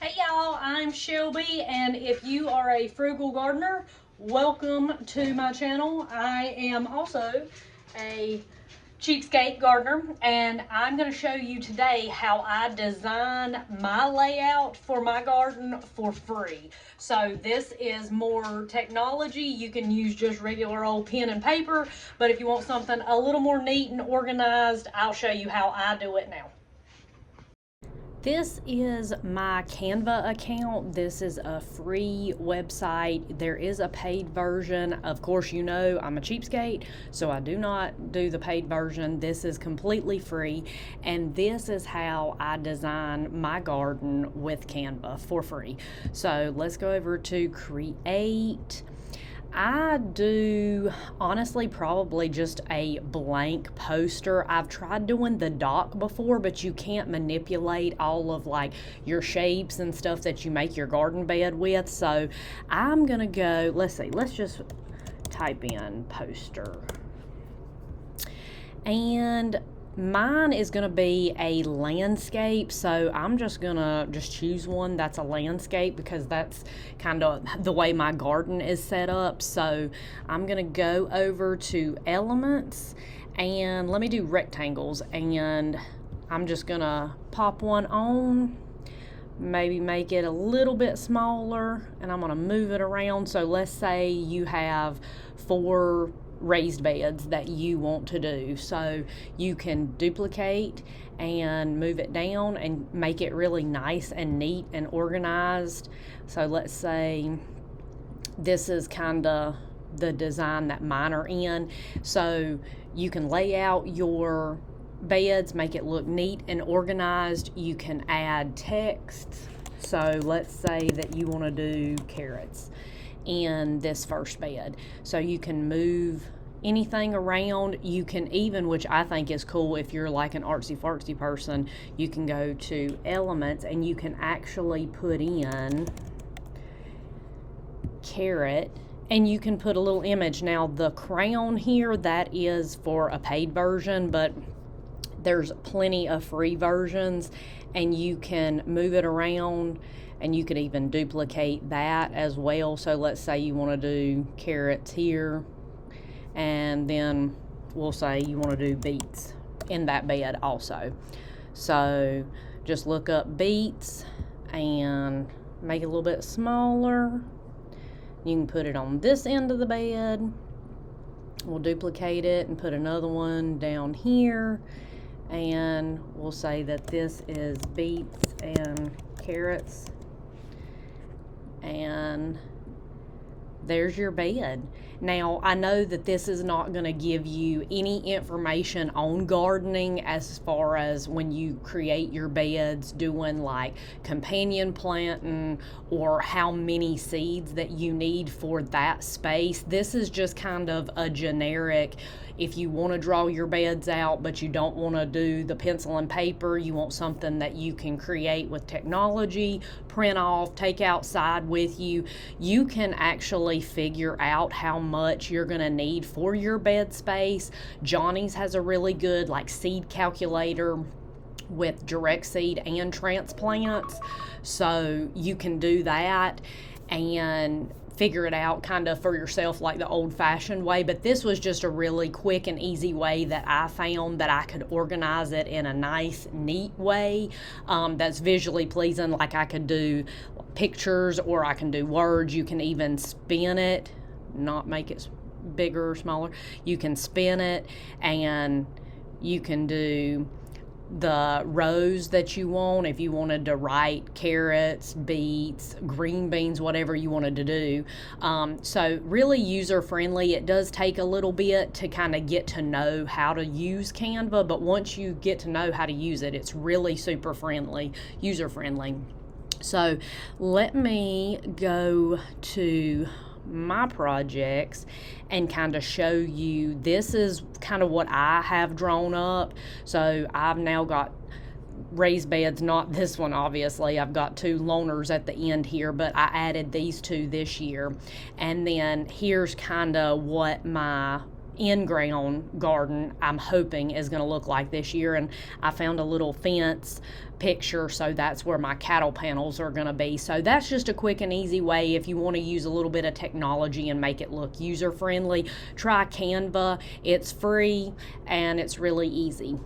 Hey y'all, I'm Shelby, and if you are a frugal gardener, welcome to my channel. I am also a cheapskate gardener, and I'm going to show you today how I design my layout for my garden for free. So this is more technology. You can use just regular old pen and paper, but if you want something a little more neat and organized, I'll show you how I do it now. This is my Canva account. This is a free website. There is a paid version. Of course, you know I'm a cheapskate, so I do not do the paid version. This is completely free, and this is how I design my garden with Canva for free. So let's go over to create. I do honestly probably just a blank poster. I've tried doing the dock before, but you can't manipulate all of like your shapes and stuff that you make your garden bed with. So I'm gonna go, let's just type in poster. And mine is going to be a landscape, so I'm just going to choose one that's a landscape because that's kind of the way my garden is set up. So I'm going to go over to elements and let me do rectangles, and I'm just going to pop one on, maybe make it a little bit smaller, and I'm going to move it around. So let's say you have 4 raised beds that you want to do, so you can duplicate and move it down and make it really nice and neat and organized. So let's say this is kind of the design that mine are in, so you can lay out your beds, make it look neat and organized. You can add text, so let's say that you want to do carrots in this first bed, so you can move anything around. You can even, which I think is cool if you're like an artsy fartsy person, you can go to elements and you can actually put in carrot and you can put a little image. Now the crown here, that is for a paid version, but there's plenty of free versions and you can move it around, and you could even duplicate that as well. So let's say you want to do carrots here, and then we'll say you want to do beets in that bed also. So just look up beets and make it a little bit smaller. You can put it on this end of the bed. We'll duplicate it and put another one down here, and we'll say that this is beets and carrots, and there's your bed. Now, I know that this is not going to give you any information on gardening as far as when you create your beds, doing like companion planting or how many seeds that you need for that space. This is just kind of a generic, if you want to draw your beds out but you don't want to do the pencil and paper, you want something that you can create with technology, print off, take outside with you, you can actually figure out how much you're going to need for your bed space. Johnny's has a really good like seed calculator with direct seed and transplants, so you can do that and figure it out kind of for yourself like the old-fashioned way. But this was just a really quick and easy way that I found that I could organize it in a nice, neat way that's visually pleasing. Like I could do pictures or I can do words. You can even spin it, not make it bigger or smaller. You can spin it, and you can do the rows that you want. If you wanted to write carrots, beets, green beans, whatever you wanted to do. So really user friendly. It does take a little bit to kind of get to know how to use Canva, but once you get to know how to use it, it's really super friendly, user friendly. So let me go to my projects and kind of show you. This is kind of what I have drawn up. So I've now got raised beds, not this one obviously. I've got 2 loners at the end here, but I added these 2 this year. And then here's kind of what my in-ground garden I'm hoping is going to look like this year. And I found a little fence picture, so that's where my cattle panels are going to be. So that's just a quick and easy way if you want to use a little bit of technology and make it look user friendly. Try Canva. It's free and it's really easy.